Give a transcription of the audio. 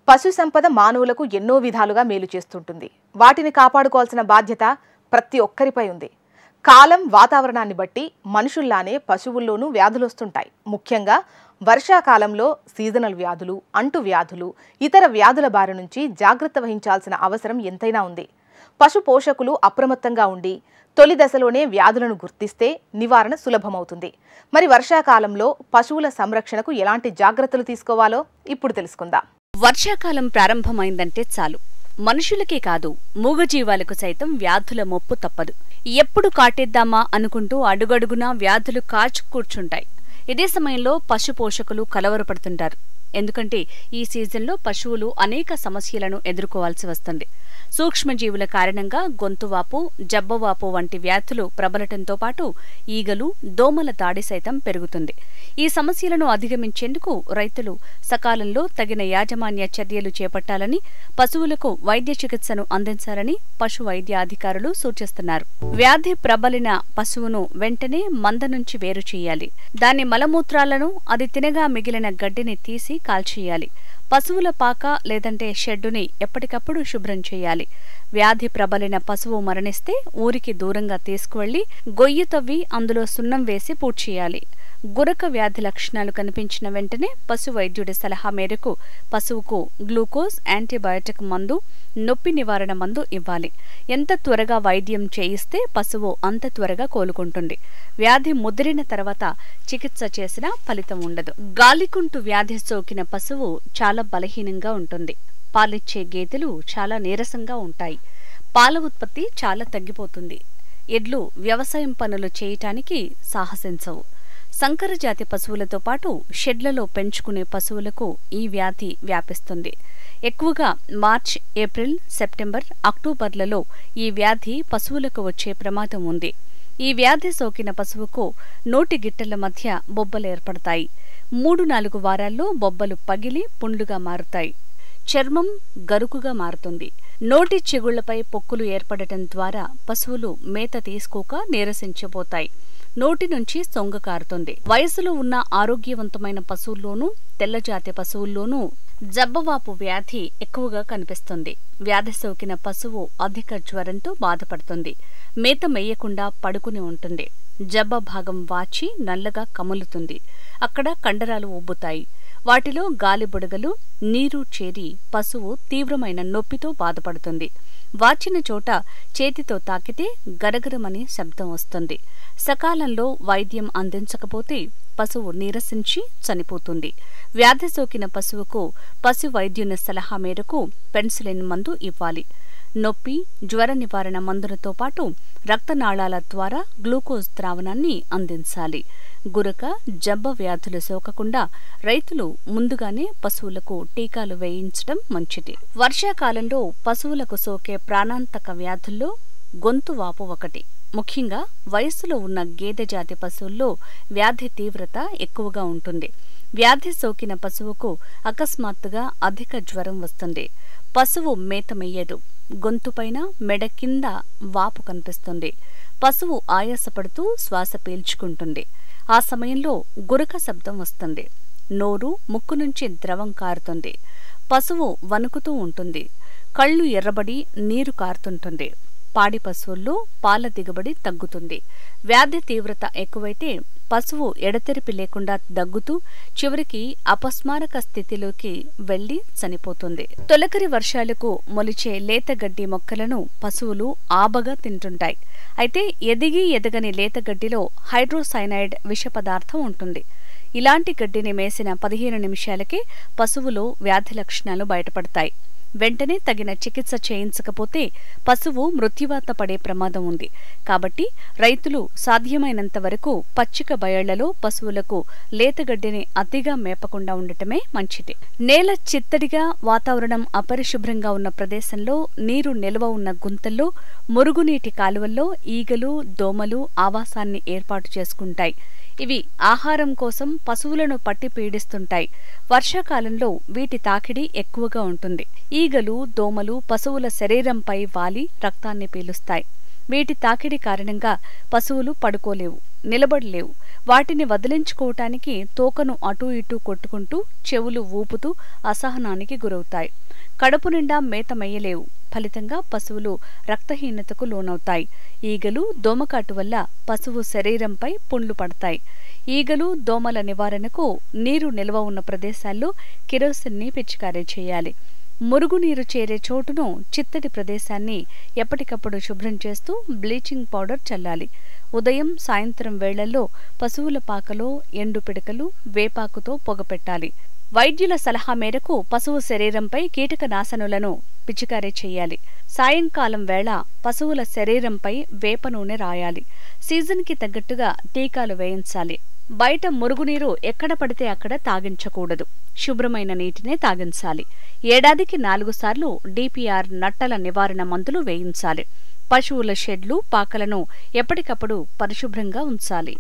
పశు సంపద మానవులకు ఎన్నో విధాలుగా మేలు చేస్తుంటుంది. వాటిని కాపాడుకోవాల్సిన బాధ్యత ప్రతి ఒక్కరిపై ఉంది. కాలం వాతావరణాన్ని బట్టి మనుషుల్లానే పశువుల్లోనూ వ్యాధులు వస్తుంటాయి. ముఖ్యంగా వర్షాకాలంలో సీజనల్ వ్యాధులు, అంటు వ్యాధులు, ఇతర వ్యాధుల బారి నుంచి జాగ్రత్త వహించాల్సిన అవసరం ఎంతైనా ఉంది. పశు పోషకులు అప్రమత్తంగా ఉండి తొలి దశలోనే వ్యాధులను గుర్తిస్తే నివారణ సులభమవుతుంది. మరి వర్షాకాలంలో పశువుల సంరక్షణకు ఎలాంటి జాగ్రత్తలు తీసుకోవాలో ఇప్పుడు తెలుసుకుందాం. వర్షాకాలం ప్రారంభమైందంటే చాలు, మనుషులకే కాదు మూగజీవాలకు సైతం వ్యాధుల ముప్పు తప్పదు. ఎప్పుడు కాటేద్దామా అనుకుంటూ అడుగడుగునా వ్యాధులు కాచు కూర్చుంటాయి. ఇదే సమయంలో పశు పోషకులు కలవరపడుతుంటారు. ఎందుకంటే ఈ సీజన్లో పశువులు అనేక సమస్యలను ఎదుర్కోవాల్సి వస్తుంది. సూక్ష్మజీవుల కారణంగా గొంతువాపు, జబ్బవాపు వంటి వ్యాధులు ప్రబలటంతో పాటు ఈగలు, దోమల దాడి సైతం పెరుగుతుంది. ఈ సమస్యలను అధిగమించేందుకు రైతులు సకాలంలో తగిన యాజమాన్య చర్యలు చేపట్టాలని, పశువులకు వైద్య చికిత్సను అందించాలని పశు వైద్య అధికారులు సూచిస్తున్నారు. వ్యాధి ప్రబలిన పశువును వెంటనే మంద నుంచి వేరు చేయాలి. దాని మలమూత్రాలను, అది తినగా మిగిలిన గడ్డిని తీసి కాల్చేయాలి. పశువుల పాక లేదంటే షెడ్డుని ఎప్పటికప్పుడు శుభ్రం చేయాలి. వ్యాధి ప్రబలిన పశువు మరణిస్తే ఊరికి దూరంగా తీసుకువెళ్లి గొయ్యి తవ్వి అందులో సున్నం వేసి పూడ్చేయాలి. గురక వ్యాధి లక్షణాలు కనిపించిన వెంటనే పశు వైద్యుడి సలహా మేరకు పశువుకు గ్లూకోజ్, యాంటీబయాటిక్ మందు, నొప్పి నివారణ మందు ఇవ్వాలి. ఎంత త్వరగా వైద్యం చేయిస్తే పశువు అంత త్వరగా కోలుకుంటుంది. వ్యాధి ముదిరిన తర్వాత చికిత్స చేసినా ఫలితం ఉండదు. గాలికుంటు వ్యాధి సోకిన పశువు చాలా బలహీనంగా ఉంటుంది. పాలిచ్చే గేదెలు చాలా నీరసంగా ఉంటాయి. పాల ఉత్పత్తి చాలా తగ్గిపోతుంది. ఎడ్లు వ్యవసాయం పనులు చేయటానికి సాహసించవు. సంకరజాతి పశువులతో పాటు షెడ్లలో పెంచుకునే పశువులకు ఈ వ్యాధి వ్యాపిస్తుంది. ఎక్కువగా మార్చ్, ఏప్రిల్, సెప్టెంబర్, అక్టోబర్లలో ఈ వ్యాధి పశువులకు వచ్చే ప్రమాదం ఉంది. ఈ వ్యాధి సోకిన పశువుకు నోటి గిట్టల మధ్య బొబ్బలు ఏర్పడతాయి. 3-4 వారాల్లో బొబ్బలు పగిలి పుండ్లుగా మారుతాయి. చర్మం గరుకుగా మారుతుంది. నోటి చెగుళ్లపై పొక్కులు ఏర్పడటం ద్వారా పశువులు మేత తీసుకోక నీరసించిపోతాయి. నోటి నుంచి సొంగ కారుతుంది. వయసులో ఉన్న ఆరోగ్యవంతమైన పశువుల్లోనూ, తెల్లజాతి పశువుల్లోనూ జబ్బవాపు వ్యాధి ఎక్కువగా కనిపిస్తుంది. వ్యాధి సోకిన పశువు అధిక జ్వరంతో బాధపడుతుంది. మేత మేయకుండా పడుకుని ఉంటుంది. జబ్బ భాగం వాచి నల్లగా కములుతుంది. అక్కడ కండరాలు ఉబ్బుతాయి. వాటిలో గాలి బుడగలు, నీరు చేరి పశువు తీవ్రమైన నొప్పితో బాధపడుతుంది. వాచిన చోట చేతితో తాకితే గరగరమని శబ్దం వస్తుంది. సకాలంలో వైద్యం అందించకపోతే పశువు నీరసించి చనిపోతుంది. వ్యాధి సోకిన పశువుకు పశు వైద్యుని సలహా మేరకు పెన్సిలిన్ మందు ఇవ్వాలి. నొప్పి, జ్వర నివారణ మందులతో పాటు రక్తనాళాల ద్వారా గ్లూకోజ్ ద్రావణాన్ని అందించాలి. గురక, జబ్బ వ్యాధులు సోకకుండా రైతులు ముందుగానే పశువులకు టీకాలు వేయించడం మంచిది. వర్షాకాలంలో పశువులకు సోకే ప్రాణాంతక వ్యాధుల్లో గొంతువాపు ఒకటి. ముఖ్యంగా వయస్సులో ఉన్న గేదె జాతి పశువుల్లో వ్యాధి తీవ్రత ఎక్కువగా ఉంటుంది. వ్యాధి సోకిన పశువుకు అకస్మాత్తుగా అధిక జ్వరం వస్తుంది. పశువు మేత మెయ్యదు. గొంతుపైన, మెడ కింద వాపు కనిపిస్తుంది. పశువు ఆయాసపడుతూ శ్వాస పీల్చుకుంటుంది. ఆ సమయంలో గురక శబ్దం వస్తుంది. నోరు, ముక్కు నుంచి ద్రవం కారుతుంది. పశువు వణుకుతూ ఉంటుంది. కళ్ళు ఎర్రబడి నీరు కారుతుంటుంది. పాడి పశువుల్లో పాల దిగుబడి తగ్గుతుంది. వ్యాధి తీవ్రత ఎక్కువైతే పశువు ఎడతెరిపి లేకుండా దగ్గుతూ చివరికి అపస్మారక స్థితిలోకి వెళ్లి చనిపోతుంది. తొలకరి వర్షాలకు మొలిచే లేతగడ్డి మొక్కలను పశువులు ఆబగా తింటుంటాయి. అయితే ఎదగని లేతగడ్డిలో హైడ్రోసైనైడ్ విష పదార్థం ఉంటుంది. ఇలాంటి గడ్డిని మేసిన 15 నిమిషాలకే పశువులో వ్యాధి లక్షణాలు బయటపడతాయి. వెంటనే తగిన చికిత్స చేయించకపోతే పశువు మృత్యువాత పడే ప్రమాదం ఉంది. కాబట్టి రైతులు సాధ్యమైనంత వరకు పచ్చిక బయళ్లలో పశువులకు లేతగడ్డిని అతిగా మేపకుండా ఉండటమే మంచిది. నేల చిత్తడిగా, వాతావరణం అపరిశుభ్రంగా ఉన్న ప్రదేశంలో, నీరు నిల్వ ఉన్న గుంతల్లో, మురుగునీటి కాలువల్లో ఈగలు, దోమలు ఆవాసాన్ని ఏర్పాటు చేసుకుంటాయి. ఇవి ఆహారం కోసం పశువులను పట్టి పీడిస్తుంటాయి. వర్షాకాలంలో వీటి తాకిడి ఎక్కువగా ఉంటుంది. ఈగలు, దోమలు పశువుల శరీరంపై వాలి రక్తాన్ని పీలుస్తాయి. వీటి తాకిడి కారణంగా పశువులు పడుకోలేవు. నిలబడలేవు. వాటిని వదిలించుకోవటానికి తోకను అటూ ఇటూ కొట్టుకుంటూ చెవులు ఊపుతూ అసహనానికి గురవుతాయి. కడుపు నిండా మేత మెయ్యలేవు. ఫలితంగా పశువులు రక్తహీనతకు లోనవుతాయి. ఈగలు, దోమకాటు వల్ల పశువు శరీరంపై పుండ్లు పడతాయి. ఈగలు, దోమల నివారణకు నీరు నిల్వ ఉన్న ప్రదేశాల్లో కిరోసిన్ని పిచికారీ చేయాలి. మురుగునీరు చేరే చోటును, చిత్తడి ప్రదేశాన్ని ఎప్పటికప్పుడు శుభ్రం చేస్తూ బ్లీచింగ్ పౌడర్ చల్లాలి. ఉదయం, సాయంత్రం వేళల్లో పశువుల పాకలో ఎండు పిడకలు, వేపాకుతో పొగపెట్టాలి. వైద్యుల సలహా మేరకు పశువు శరీరంపై కీటకనాశనులను పిచికారీ చేయాలి. సాయంకాలం వేళ పశువుల శరీరంపై వేప నూనె రాయాలి. సీజన్కి తగ్గట్టుగా టీకాలు వేయించాలి. బయట మురుగునీరు ఎక్కడ పడితే అక్కడ తాగించకూడదు. శుభ్రమైన నీటినే తాగించాలి. ఏడాదికి 4 సార్లు DPR నట్టల నివారణ మందులు వేయించాలి. పశువుల షెడ్లు, పాకలను ఎప్పటికప్పుడు పరిశుభ్రంగా ఉంచాలి.